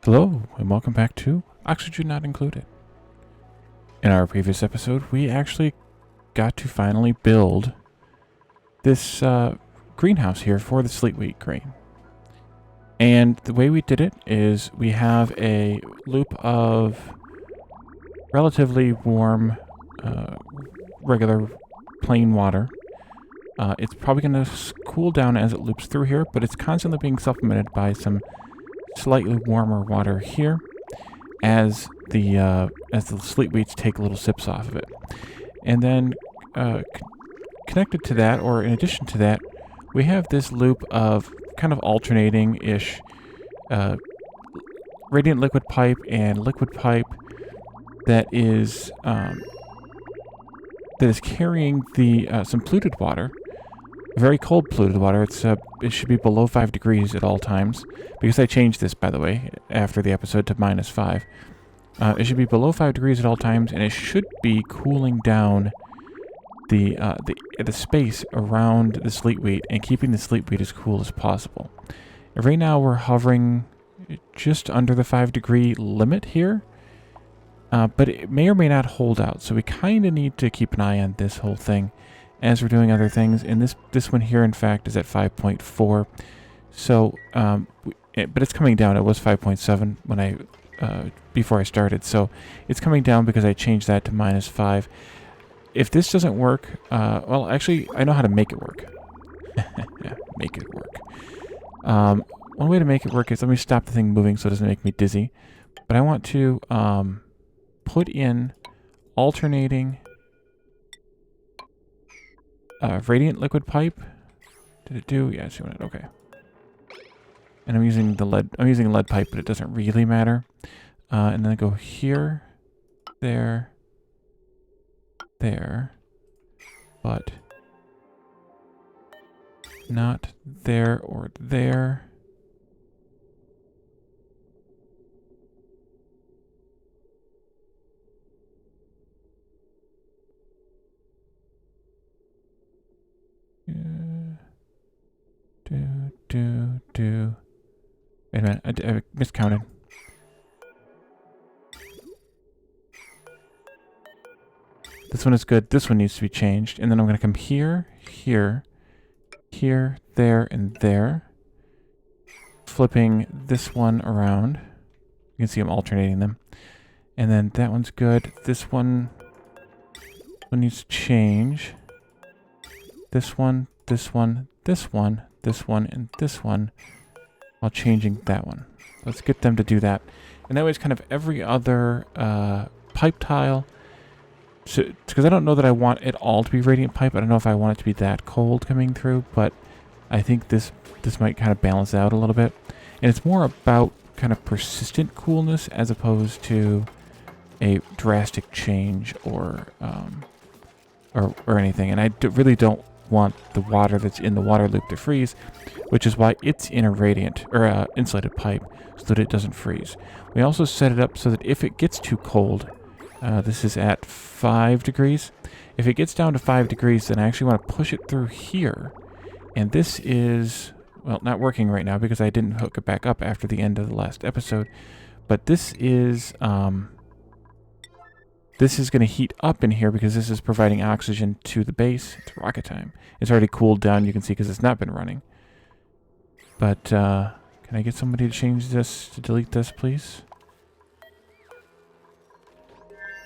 Hello, and welcome back to Oxygen Not Included. In our previous episode, we actually got to finally build this greenhouse here for the Sleet Wheat grain. And the way we did it is we have a loop of relatively warm, regular plain water. It's probably going to cool down as it loops through here, but it's constantly being supplemented by some slightly warmer water here as the sleet wheats take little sips off of it. And then connected to that, or in addition to that, we have this loop of kind of alternating-ish radiant liquid pipe and liquid pipe that is carrying the some polluted water. Very cold polluted water. It should be below 5 degrees at all times. Because I changed this, by the way, after the episode to -5. It should be below 5 degrees at all times, and it should be cooling down the space around the sleet wheat and keeping the sleet wheat as cool as possible. And right now we're hovering just under the 5-degree limit here, but it may or may not hold out. So we kind of need to keep an eye on this whole thing as we're doing other things. And this one here, in fact, is at 5.4. So, but it's coming down. It was 5.7 when before I started. So it's coming down because I changed that to -5. If this doesn't work, well, actually, I know how to make it work. Yeah, make it work. One way to make it work is, let me stop the thing moving so it doesn't make me dizzy. But I want to put in alternating radiant liquid pipe. Did it do? Yeah, it's doing it. Okay. And I'm using a lead pipe, but it doesn't really matter. And then I go here, there, there, but not there or there. Do. Wait a minute, I miscounted. This one is good. This one needs to be changed. And then I'm going to come here, here, here, there, and there. Flipping this one around. You can see I'm alternating them. And then that one's good. This one needs to change. This one, this one, this one, this one, and this one, while changing that one. Let's get them to do that. And that way it's kind of every other pipe tile. So, because I don't know that I want it all to be radiant pipe. I don't know if I want it to be that cold coming through, but I think this might kind of balance out a little bit. And it's more about kind of persistent coolness as opposed to a drastic change or anything. And I really don't want the water that's in the water loop to freeze, which is why it's in a radiant or insulated pipe so that it doesn't freeze. We also set it up so that if it gets too cold, this is at 5 degrees. If it gets down to 5 degrees, then I actually want to push it through here. And this is, well, not working right now because I didn't hook it back up after the end of the last episode. But this is going to heat up in here because this is providing oxygen to the base. It's rocket time. It's already cooled down, you can see, because it's not been running. But can I get somebody to change this, to delete this, please?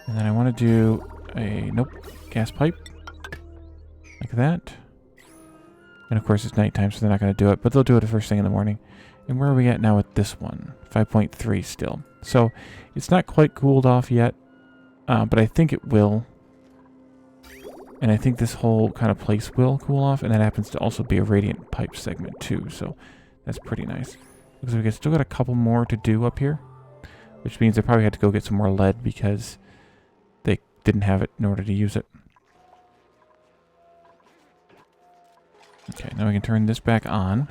And then I want to do a, nope, gas pipe. Like that. And of course it's nighttime, so they're not going to do it, but they'll do it the first thing in the morning. And where are we at now with this one? 5.3 still. So it's not quite cooled off yet, but I think it will. And I think this whole kind of place will cool off, and that happens to also be a radiant pipe segment too, so that's pretty nice. Looks like we still got a couple more to do up here, which means I probably had to go get some more lead because they didn't have it in order to use it. Okay, now we can turn this back on.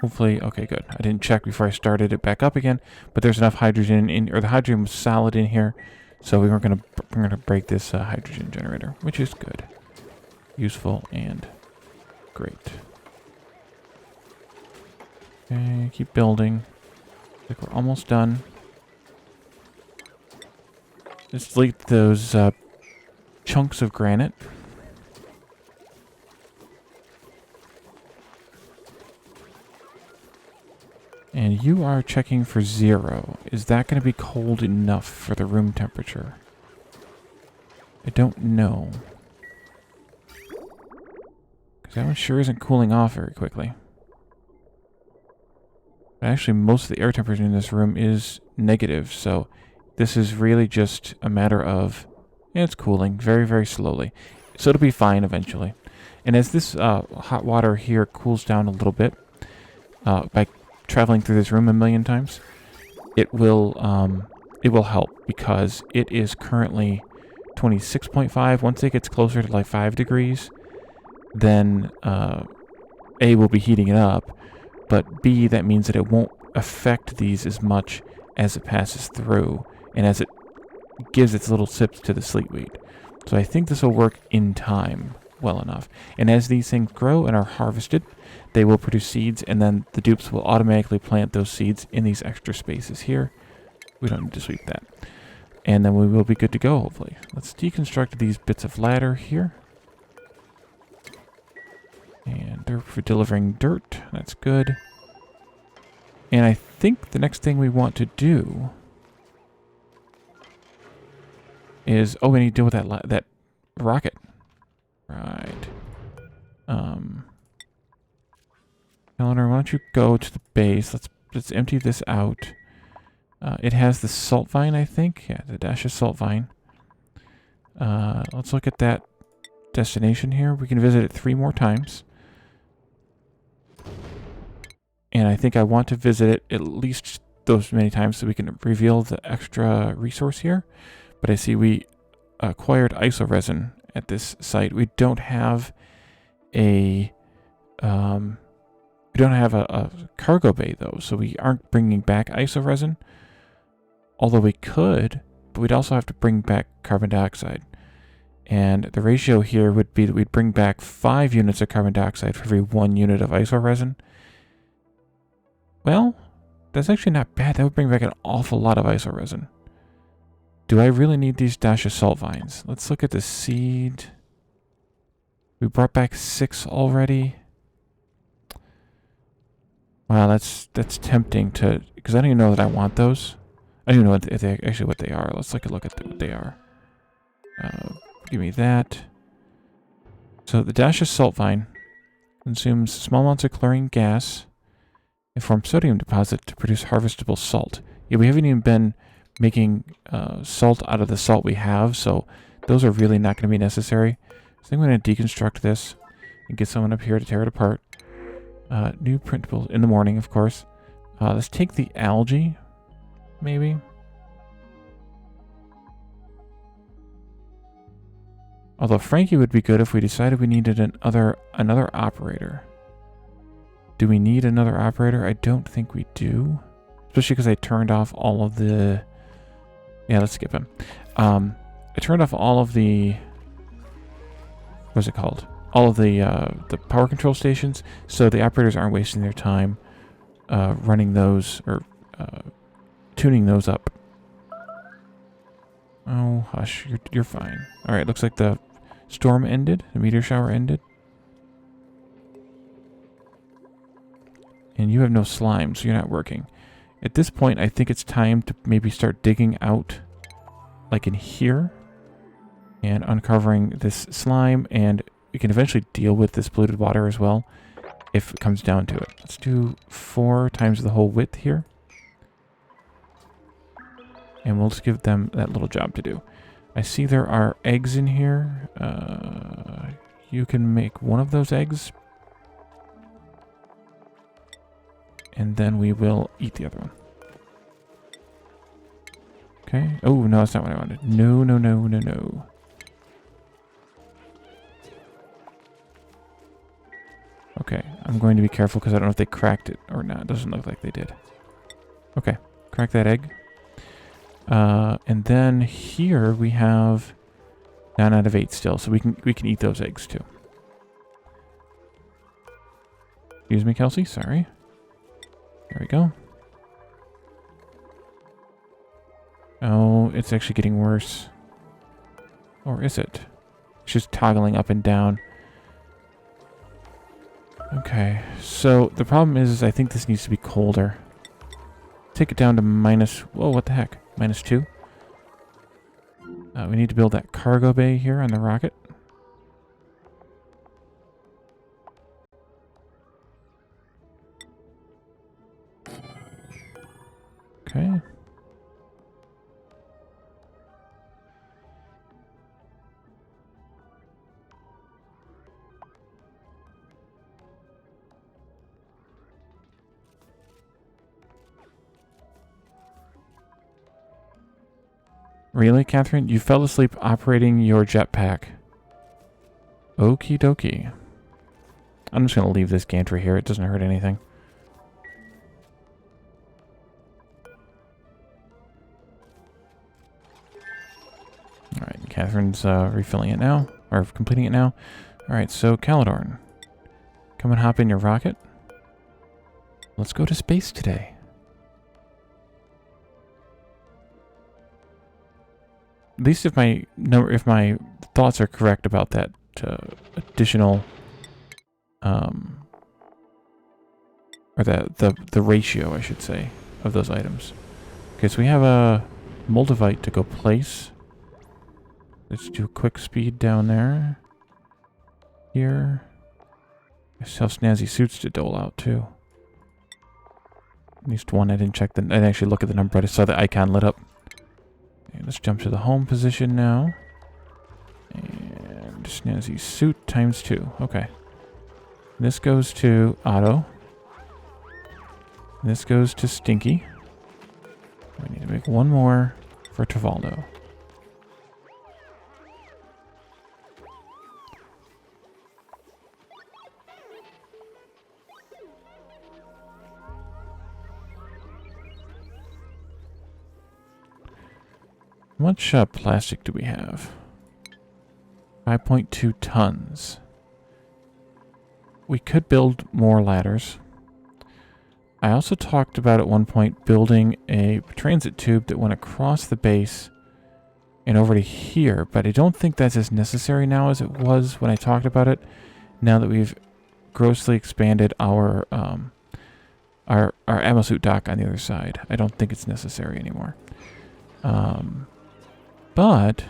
Hopefully, okay, good. I didn't check before I started it back up again, but there's enough hydrogen in, or the hydrogen was solid in here, so we're gonna break this hydrogen generator, which is good, useful, and great. Okay, keep building. Like we're almost done. Just delete those chunks of granite. And you are checking for 0. Is that going to be cold enough for the room temperature? I don't know. Because that one sure isn't cooling off very quickly. Actually, most of the air temperature in this room is negative, so this is really just a matter of... Yeah, it's cooling very, very slowly. So it'll be fine eventually. And as this hot water here cools down a little bit, by traveling through this room a million times, it will help because it is currently 26.5. Once it gets closer to like 5 degrees, then A, will be heating it up, but B, that means that it won't affect these as much as it passes through and as it gives its little sips to the sleet wheat. So I think this will work in time well enough. And as these things grow and are harvested, they will produce seeds, and then the dupes will automatically plant those seeds in these extra spaces here. We don't need to sweep that. And then we will be good to go, hopefully. Let's deconstruct these bits of ladder here. And dirt for delivering dirt. That's good. And I think the next thing we want to do is... Oh, we need to deal with that rocket. Right. Eleanor, why don't you go to the base? Let's empty this out. It has the salt vine, I think. Yeah, the dash of salt vine. Let's look at that destination here. We can visit it 3 more times. And I think I want to visit it at least those many times so we can reveal the extra resource here. But I see we acquired isoresin at this site. We don't have a cargo bay though, so we aren't bringing back isoresin. Although we could, but we'd also have to bring back carbon dioxide. And the ratio here would be that we'd bring back 5 units of carbon dioxide for every 1 unit of isoresin. Well, that's actually not bad. That would bring back an awful lot of isoresin. Do I really need these dash of salt vines? Let's look at the seed. We brought back 6 already. Wow, that's tempting to... Because I don't even know that I want those. I don't even know what they are. Let's take a look at what they are. Give me that. So the dash of salt vine consumes small amounts of chlorine gas and forms sodium deposit to produce harvestable salt. Yeah, we haven't even been making salt out of the salt we have, so those are really not going to be necessary. So I'm going to deconstruct this and get someone up here to tear it apart. New printables in the morning, of course. Let's take the algae, maybe. Although Frankie would be good if we decided we needed another operator. Do we need another operator? I don't think we do. Especially because I turned off all of the... Yeah, let's skip him. I turned off all of the... What's it called? All of the power control stations, so the operators aren't wasting their time running those or tuning those up. Oh, hush. You're fine. All right, looks like the storm ended. The meteor shower ended. And you have no slime, so you're not working. At this point, I think it's time to maybe start digging out, like in here, and uncovering this slime, and we can eventually deal with this polluted water as well, if it comes down to it. Let's do 4 times the whole width here. And we'll just give them that little job to do. I see there are eggs in here. You can make one of those eggs. And then we will eat the other one. Okay. Oh, no, that's not what I wanted. No, no, no, no, no. Okay, I'm going to be careful because I don't know if they cracked it or not. It doesn't look like they did. Okay, crack that egg. And then here we have 9 out of 8 still, so we can eat those eggs too. Excuse me, Kelsey. Sorry. There we go. Oh, it's actually getting worse. Or is it? It's just toggling up and down. Okay, so the problem is I think this needs to be colder. Take it down to minus... Whoa, what the heck? -2? We need to build that cargo bay here on the rocket. Okay. Really, Catherine? You fell asleep operating your jetpack. Okie dokie. I'm just going to leave this gantry here. It doesn't hurt anything. Alright, Catherine's refilling it now. Or completing it now. Alright, so Caledorn. Come and hop in your rocket. Let's go to space today. At least if my thoughts are correct about that additional or the ratio, I should say, of those items. Okay, so we have a Moldavite to go place. Let's do a quick speed down there. Here. I still have snazzy suits to dole out too. At least one. I didn't check I didn't actually look at the number, but I saw the icon lit up. Okay, let's jump to the home position now. And snazzy suit ×2. Okay. This goes to Otto. This goes to Stinky. We need to make one more for Tavaldo. How much plastic do we have? 5.2 tons. We could build more ladders. I also talked about at one point building a transit tube that went across the base and over to here, but I don't think that's as necessary now as it was when I talked about it. Now that we've grossly expanded our ammo suit dock on the other side, I don't think it's necessary anymore. But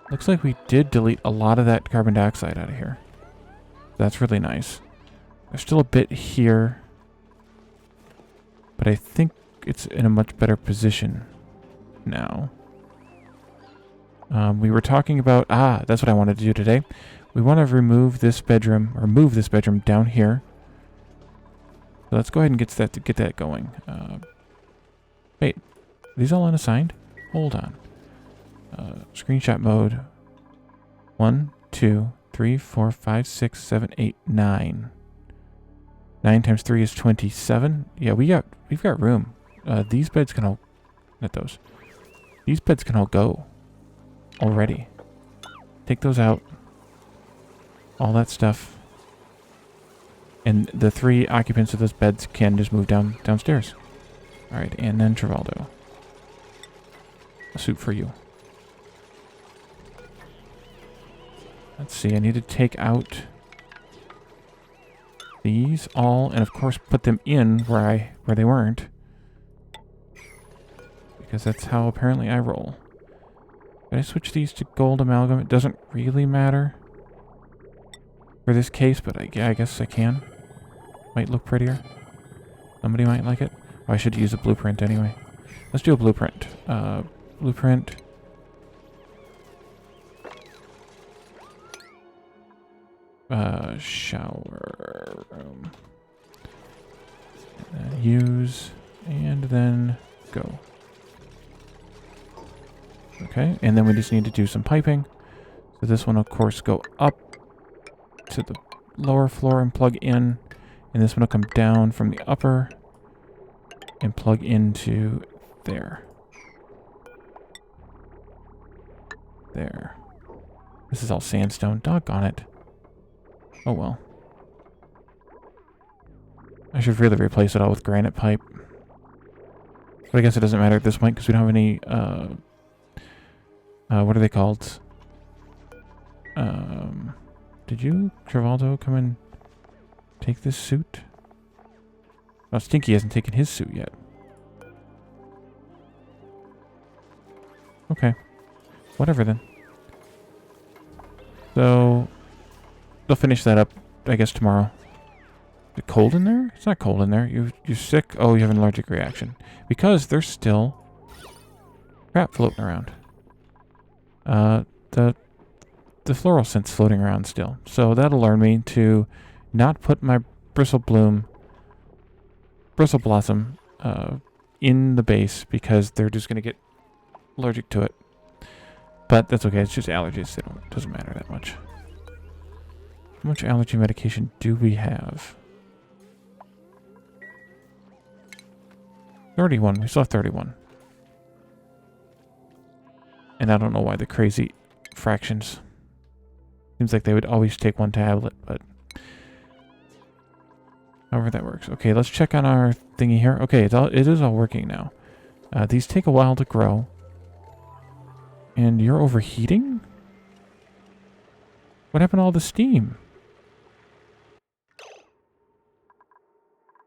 looks like we did delete a lot of that carbon dioxide out of here. That's really nice. There's still a bit here, but I think it's in a much better position now. We were talking about... that's what I wanted to do today. We want to remove this bedroom, or move this bedroom down here. So let's go ahead and get that going. Wait, are these all unassigned? Hold on. Screenshot mode. 1, 2, 3, 4, 5, 6, 7, 8, 9. 9 times 3 is 27. Yeah, we've got room. These beds can all... Not those. These beds can all go. Already. Take those out. All that stuff. And the 3 occupants of those beds can just move downstairs. Alright, and then Travaldo. A suit for you. Let's see, I need to take out these all, and of course put them in where they weren't. Because that's how apparently I roll. Did I switch these to gold amalgam? It doesn't really matter for this case, but I guess I can. Might look prettier. Somebody might like it. Oh, I should use a blueprint anyway. Let's do a blueprint. Blueprint. Shower room. Use, and then go. Okay, and then we just need to do some piping. So this one, of course, go up to the lower floor and plug in. And this one will come down from the upper and plug into there. There. This is all sandstone. Doggone it. Oh well. I should really replace it all with granite pipe. But I guess it doesn't matter at this point because we don't have any, what are they called? Did you, Travaldo, come and take this suit? Oh, Stinky hasn't taken his suit yet. Okay. Whatever then. So, they'll finish that up, I guess, tomorrow. Is it cold in there? It's not cold in there. You're sick? Oh, you have an allergic reaction. Because there's still crap floating around. The floral scent's floating around still. So that'll learn me to not put my bristle blossom in the base because they're just going to get allergic to it. But that's okay. It's just allergies. It doesn't matter that much. How much allergy medication do we have? 31. We still have 31. And I don't know why the crazy fractions. Seems like they would always take one tablet, but however that works. Okay, let's check on our thingy here. Okay, it is all working now. These take a while to grow. And you're overheating? What happened to all the steam?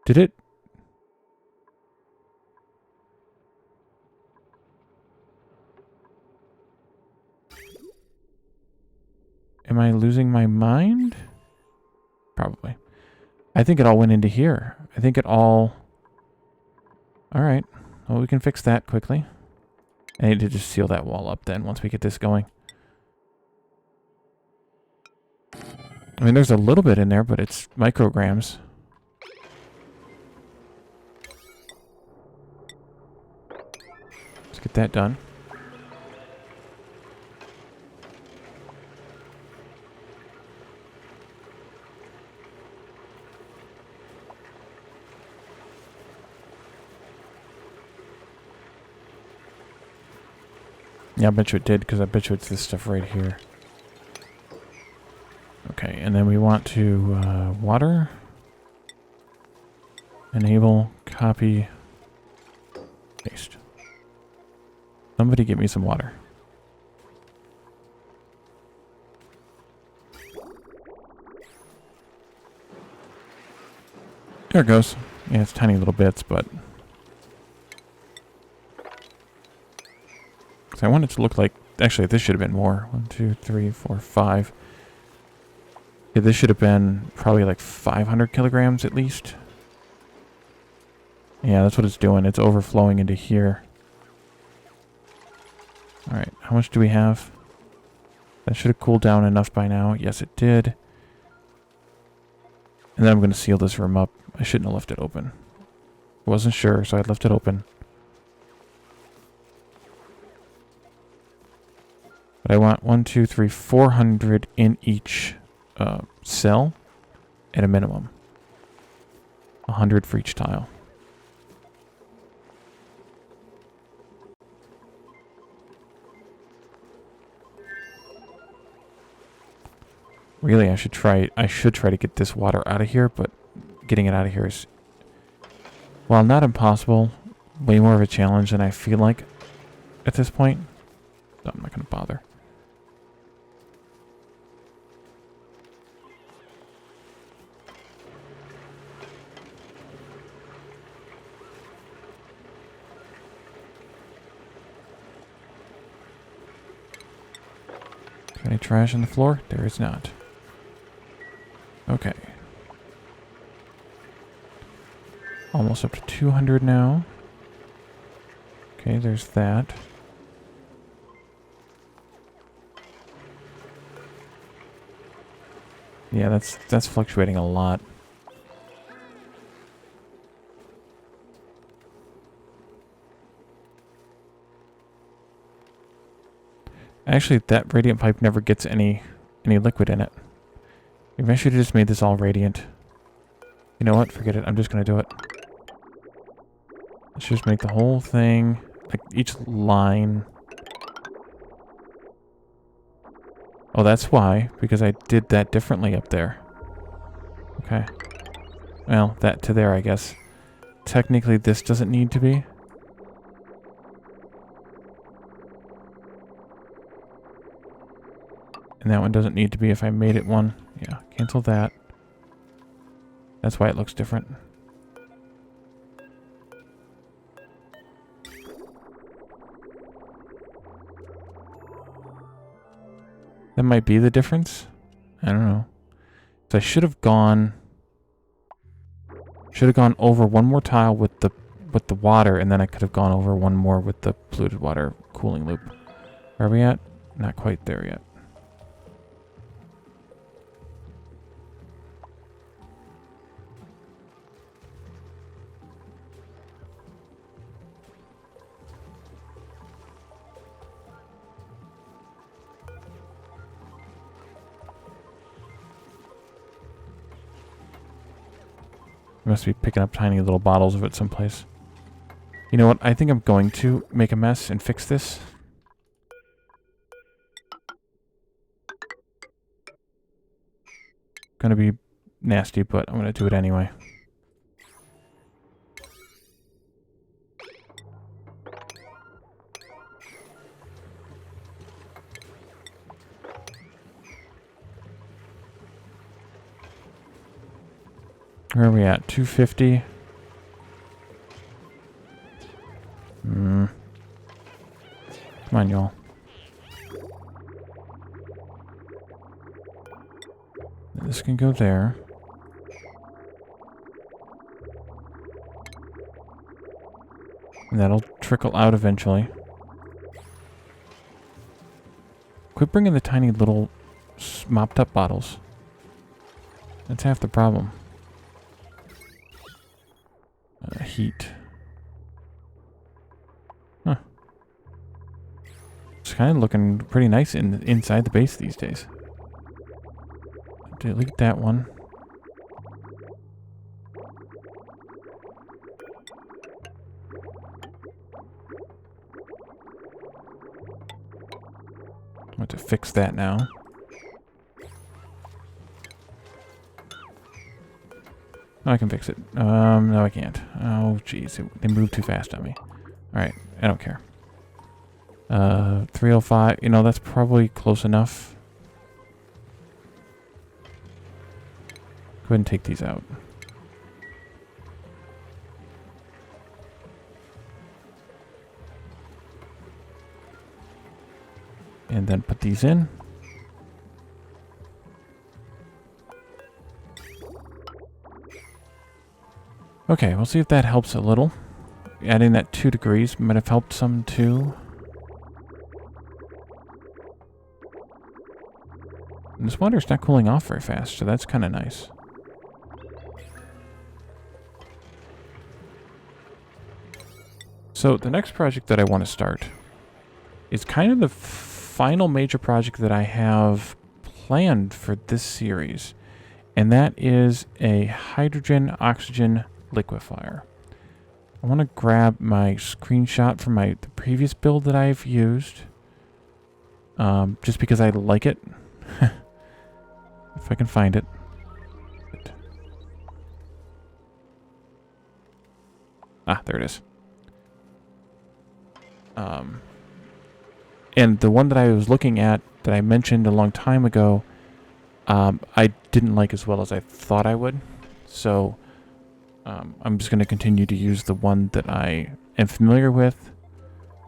Did it? Am I losing my mind? Probably. I think it all went into here. I think it all... Alright. Well, we can fix that quickly. I need to just seal that wall up then once we get this going. I mean, there's a little bit in there, but it's micrograms. Let's get that done. Yeah, I bet you it did, because I bet you it's this stuff right here. Okay, and then we want to water. Enable, copy, paste. Somebody get me some water. There it goes. Yeah, it's tiny little bits, but... I want it to look like... Actually, this should have been more. 1, 2, 3, 4, 5. Yeah, this should have been probably like 500 kilograms at least. Yeah, that's what it's doing. It's overflowing into here. Alright, how much do we have? That should have cooled down enough by now. Yes, it did. And then I'm going to seal this room up. I shouldn't have left it open. Wasn't sure, so I left it open. But I want 1, 2, 3, 400 in each cell at a minimum. 100 for each tile. Really, I should try to get this water out of here, but getting it out of here is, while not impossible, way more of a challenge than I feel like at this point. So I'm not going to bother. Any trash on the floor? There is not. Okay. Almost up to 200 now. Okay, there's that. Yeah, that's fluctuating a lot. Actually, that radiant pipe never gets any liquid in it. Maybe I should have just made this all radiant. You know what? Forget it. I'm just going to do it. Let's just make the whole thing, like each line. Oh, that's why, because I did that differently up there. Okay. Well, that to there, I guess. Technically, this doesn't need to be. And that one doesn't need to be if I made it one. Yeah, cancel that. That's why it looks different. That might be the difference. I don't know. So I should have gone over one more tile with the water, and then I could have gone over one more with the polluted water cooling loop. Where are we at? Not quite there yet. I must be picking up tiny little bottles of it someplace. You know what? I think I'm going to make a mess and fix this. Gonna be nasty, but I'm gonna do it anyway. Where are we at? 250. Come on, y'all. This can go there. And that'll trickle out eventually. Quit bringing the tiny little mopped up bottles. That's half the problem. Heat. Huh. It's kind of looking pretty nice inside the base these days. Delete that one. I want to fix that now. Oh, I can fix it. No, I can't. Oh, jeez. They moved too fast on me. Alright, I don't care. 305. You know, that's probably close enough. Go ahead and take these out. And then put these in. Okay, we'll see if that helps a little. Adding that 2 degrees might have helped some too. And this water's not cooling off very fast, so that's kind of nice. So the next project that I want to start is kind of the final major project that I have planned for this series. And that is a hydrogen-oxygen liquefier. I want to grab my screenshot from the previous build that I've used. Just because I like it. If I can find it. Ah, there it is. And the one that I was looking at that I mentioned a long time ago, I didn't like as well as I thought I would. So I'm just going to continue to use the one that I am familiar with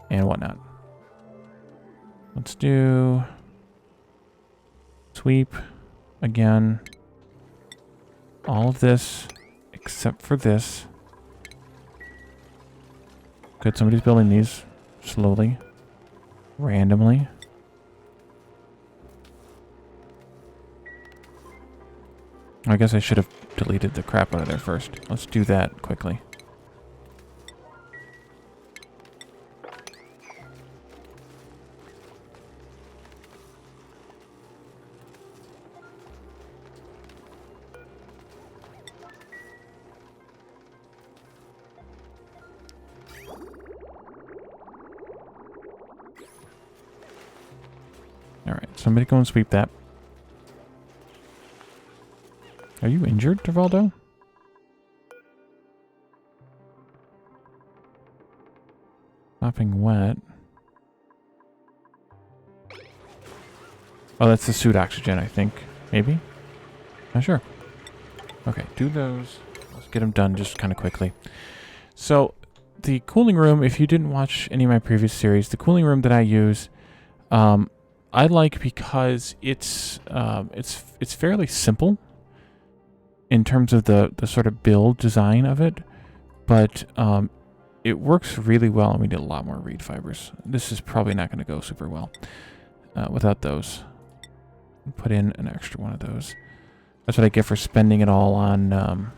and whatnot. Let's do sweep again. All of this except for this. Good, somebody's building these slowly, randomly. I guess I should have deleted the crap out of there first. Let's do that quickly. Alright, somebody go and sweep that. Are you injured, Devaldo? Popping wet. Oh, that's the suit oxygen, I think. Maybe? Not sure. Okay, do those. Let's get them done just kind of quickly. So, the cooling room, if you didn't watch any of my previous series, the cooling room that I use, I like because it's fairly simple in terms of the sort of build design of it, but it works really well, and we need a lot more reed fibers. This is probably not going to go super well without those. Put in an extra one of those. That's what I get for spending it all on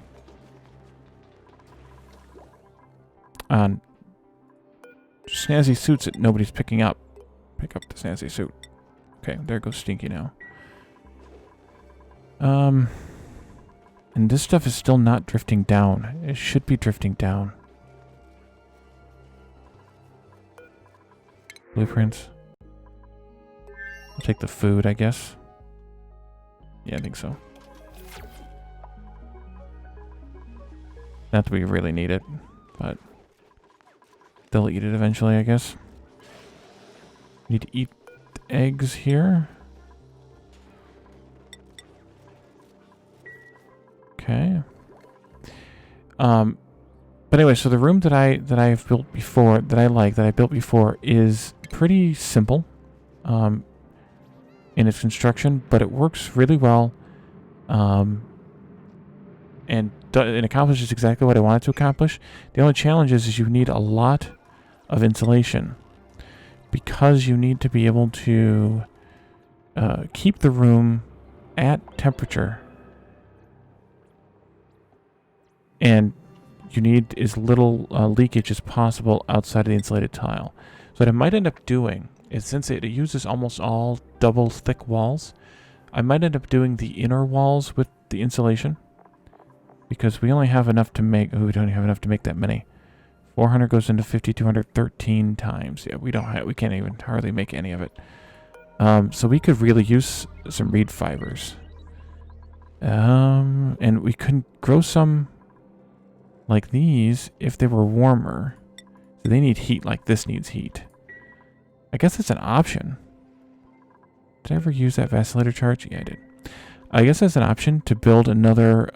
snazzy suits that nobody's picking up. Pick up the snazzy suit. Okay, there goes Stinky now. And this stuff is still not drifting down. It should be drifting down. Blueprints. I'll take the food, I guess. Yeah, I think so. Not that we really need it, but they'll eat it eventually, I guess. Need to eat eggs here. Okay. But anyway, so the room that I've built before, that I built before, is pretty simple in its construction, but it works really well, and it accomplishes exactly what I want it to accomplish. The only challenge is you need a lot of insulation, because you need to be able to keep the room at temperature, and you need as little leakage as possible outside of the insulated tile. So what I might end up doing is, since it uses almost all double thick walls, I might end up doing the inner walls with the insulation, because we only have enough to make, we don't have enough to make that many. 400 goes into 5,200 13 times. Yeah, we can't even hardly make any of it. So we could really use some reed fibers. And we could grow some like these if they were warmer. So they need heat like this needs heat. I guess that's an option. Did I ever use that vacillator charge? Yeah, I did. I guess that's an option to build another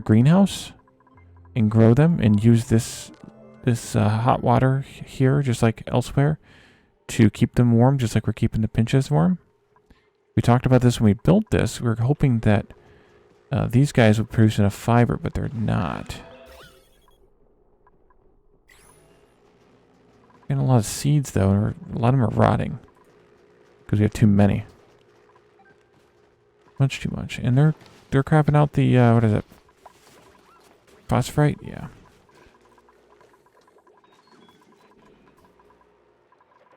greenhouse and grow them, and use this hot water here, just like elsewhere, to keep them warm, just like we're keeping the pinches warm. We talked about this when we built this. We were hoping that these guys would produce enough fiber, but they're not. Getting a lot of seeds, though, and a lot of them are rotting because we have too many. Much too much. And they're crapping out the, what is it? Phosphorite? Yeah.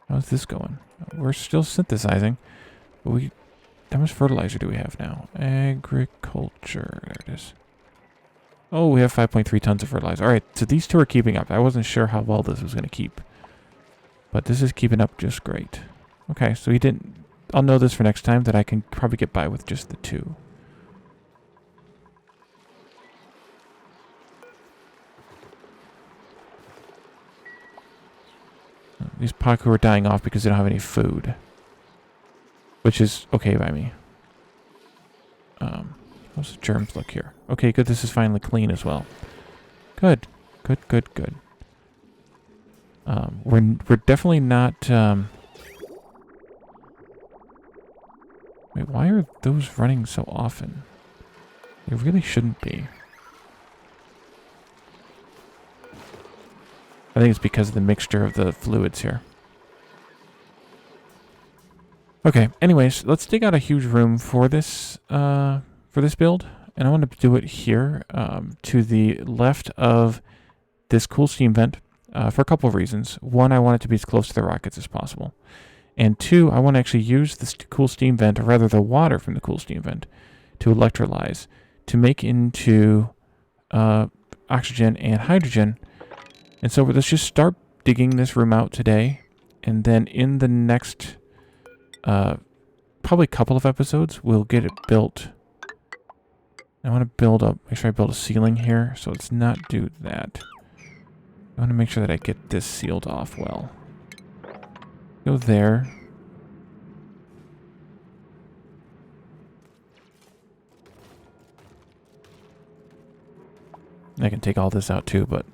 How's this going? We're still synthesizing. But how much fertilizer do we have now? Agriculture. There it is. Oh, we have 5.3 tons of fertilizer. Alright, so these two are keeping up. I wasn't sure how well this was going to keep. But this is keeping up just great. Okay, so he didn't... I'll know this for next time, that I can probably get by with just the two. These Paku are dying off because they don't have any food. Which is okay by me. How's the germs look here? Okay, good. This is finally clean as well. Good. Good, good, good. We're definitely not... Wait, why are those running so often? They really shouldn't be. I think it's because of the mixture of the fluids here. Okay, anyways, let's dig out a huge room for this build. And I want to do it here, to the left of this cool steam vent, for a couple of reasons. One, I want it to be as close to the rockets as possible. And two, I want to actually use this cool steam vent, or rather the water from the cool steam vent, to electrolyze, to make into oxygen and hydrogen. And so let's just start digging this room out today, and then in the next probably a couple of episodes, we'll get it built. I want to make sure I build a ceiling here, so let's not do that. I want to make sure that I get this sealed off well. Go there. I can take all this out too, but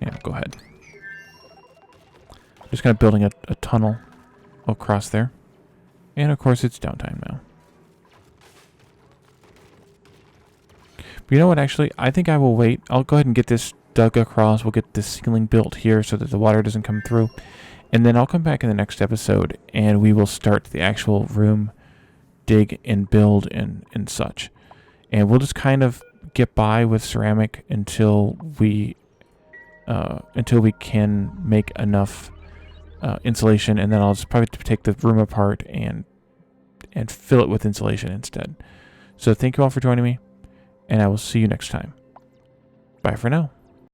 yeah, go ahead. Just kind of building a tunnel across there. And of course it's downtime now. But you know what, actually, I think I will wait. I'll go ahead and get this dug across. We'll get this ceiling built here so that the water doesn't come through. And then I'll come back in the next episode and we will start the actual room dig and build and such. And we'll just kind of get by with ceramic until we can make enough insulation, and then I'll just probably take the room apart and fill it with insulation instead. So thank you all for joining me, and I will see you next time. Bye for now.